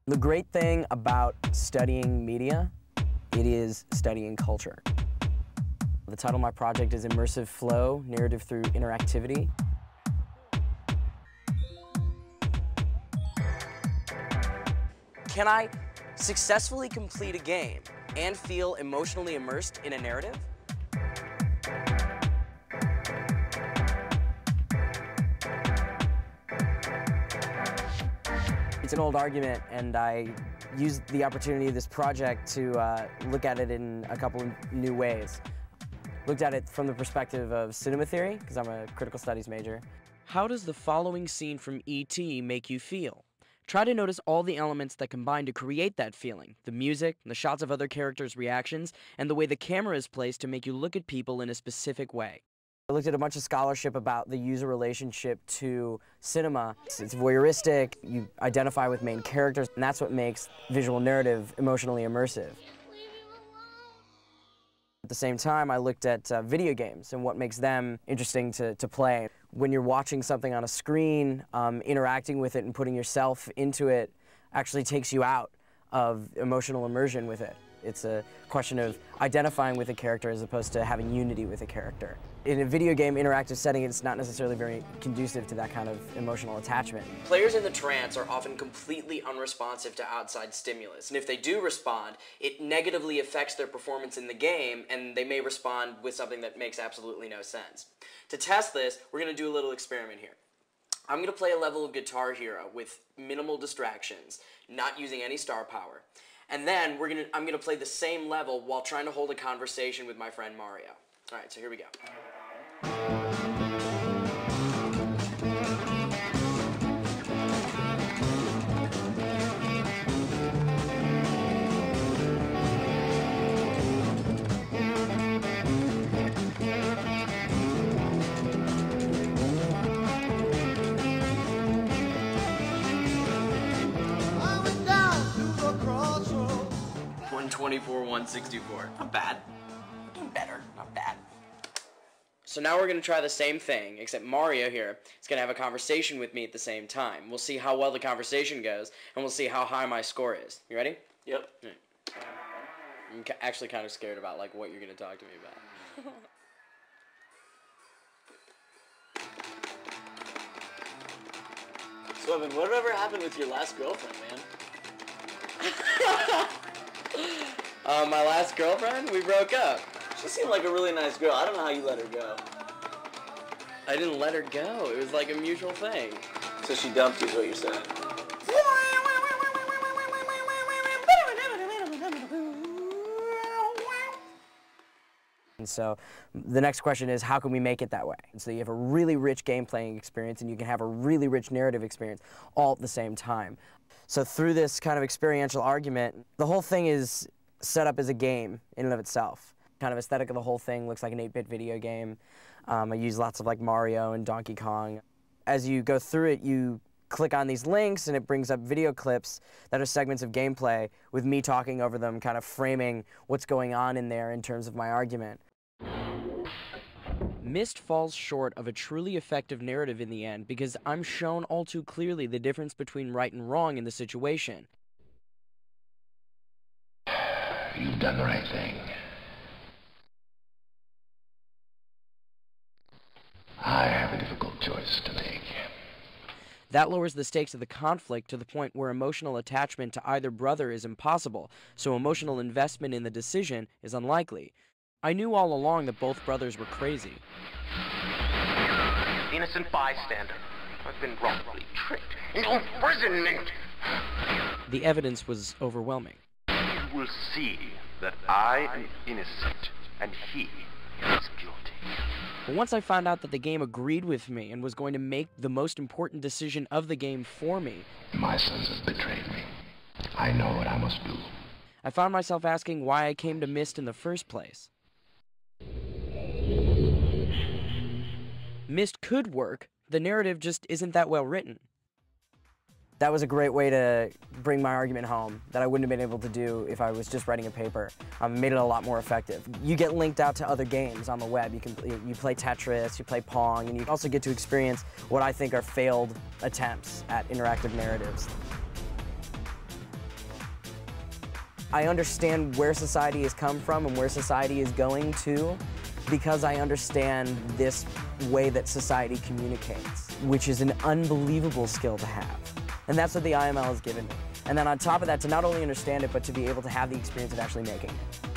The great thing about studying media, it is studying culture. The title of my project is Immersive Flow, Narrative Through Interactivity. Can I successfully complete a game and feel emotionally immersed in a narrative? It's an old argument, and I used the opportunity of this project to look at it in a couple of new ways. Looked at it from the perspective of cinema theory, because I'm a critical studies major. How does the following scene from E.T. make you feel? Try to notice all the elements that combine to create that feeling. The music, the shots of other characters' reactions, and the way the camera is placed to make you look at people in a specific way. I looked at a bunch of scholarship about the user relationship to cinema. It's voyeuristic, you identify with main characters, and that's what makes visual narrative emotionally immersive. At the same time, I looked at video games and what makes them interesting to play. When you're watching something on a screen, interacting with it and putting yourself into it actually takes you out of emotional immersion with it. It's a question of identifying with a character as opposed to having unity with a character. In a video game interactive setting, it's not necessarily very conducive to that kind of emotional attachment. Players in the trance are often completely unresponsive to outside stimulus, and if they do respond, it negatively affects their performance in the game, and they may respond with something that makes absolutely no sense. To test this, we're going to do a little experiment here. I'm going to play a level of Guitar Hero with minimal distractions, not using any star power. And then I'm going to play the same level while trying to hold a conversation with my friend Mario. All right, so here we go. 124, 164. Not bad. Doing better, not bad. So now we're going to try the same thing, except Mario here is going to have a conversation with me at the same time. We'll see how well the conversation goes, and we'll see how high my score is. You ready? Yep. Right. I'm actually kind of scared about like what you're going to talk to me about. So, Evan, whatever happened with your last girlfriend, man? My last girlfriend? We broke up. She seemed like a really nice girl. I don't know how you let her go. I didn't let her go. It was like a mutual thing. So she dumped you is what you're saying? And so the next question is, how can we make it that way? And so you have a really rich game playing experience and you can have a really rich narrative experience all at the same time. So through this kind of experiential argument, the whole thing is set up as a game in and of itself. Kind of aesthetic of the whole thing looks like an 8-bit video game. I use lots of like Mario and Donkey Kong. As you go through it, you click on these links and it brings up video clips that are segments of gameplay with me talking over them, kind of framing what's going on in there in terms of my argument. Myst falls short of a truly effective narrative in the end because I'm shown all too clearly the difference between right and wrong in the situation. You've done the right thing. I have a difficult choice to make. That lowers the stakes of the conflict to the point where emotional attachment to either brother is impossible, so emotional investment in the decision is unlikely. I knew all along that both brothers were crazy. Innocent bystander. I've been wrongfully tricked into imprisonment. The evidence was overwhelming. You will see that I am innocent and he is guilty. But once I found out that the game agreed with me and was going to make the most important decision of the game for me, My sons have betrayed me. I know what I must do. I found myself asking why I came to Myst in the first place. Myst could work, the narrative just isn't that well written. That was a great way to bring my argument home that I wouldn't have been able to do if I was just writing a paper. Made it a lot more effective. You get linked out to other games on the web. You play Tetris, you play Pong, and you also get to experience what I think are failed attempts at interactive narratives. I understand where society has come from and where society is going to because I understand this way that society communicates, which is an unbelievable skill to have. And that's what the IML has given me. And then on top of that, to not only understand it, but to be able to have the experience of actually making it.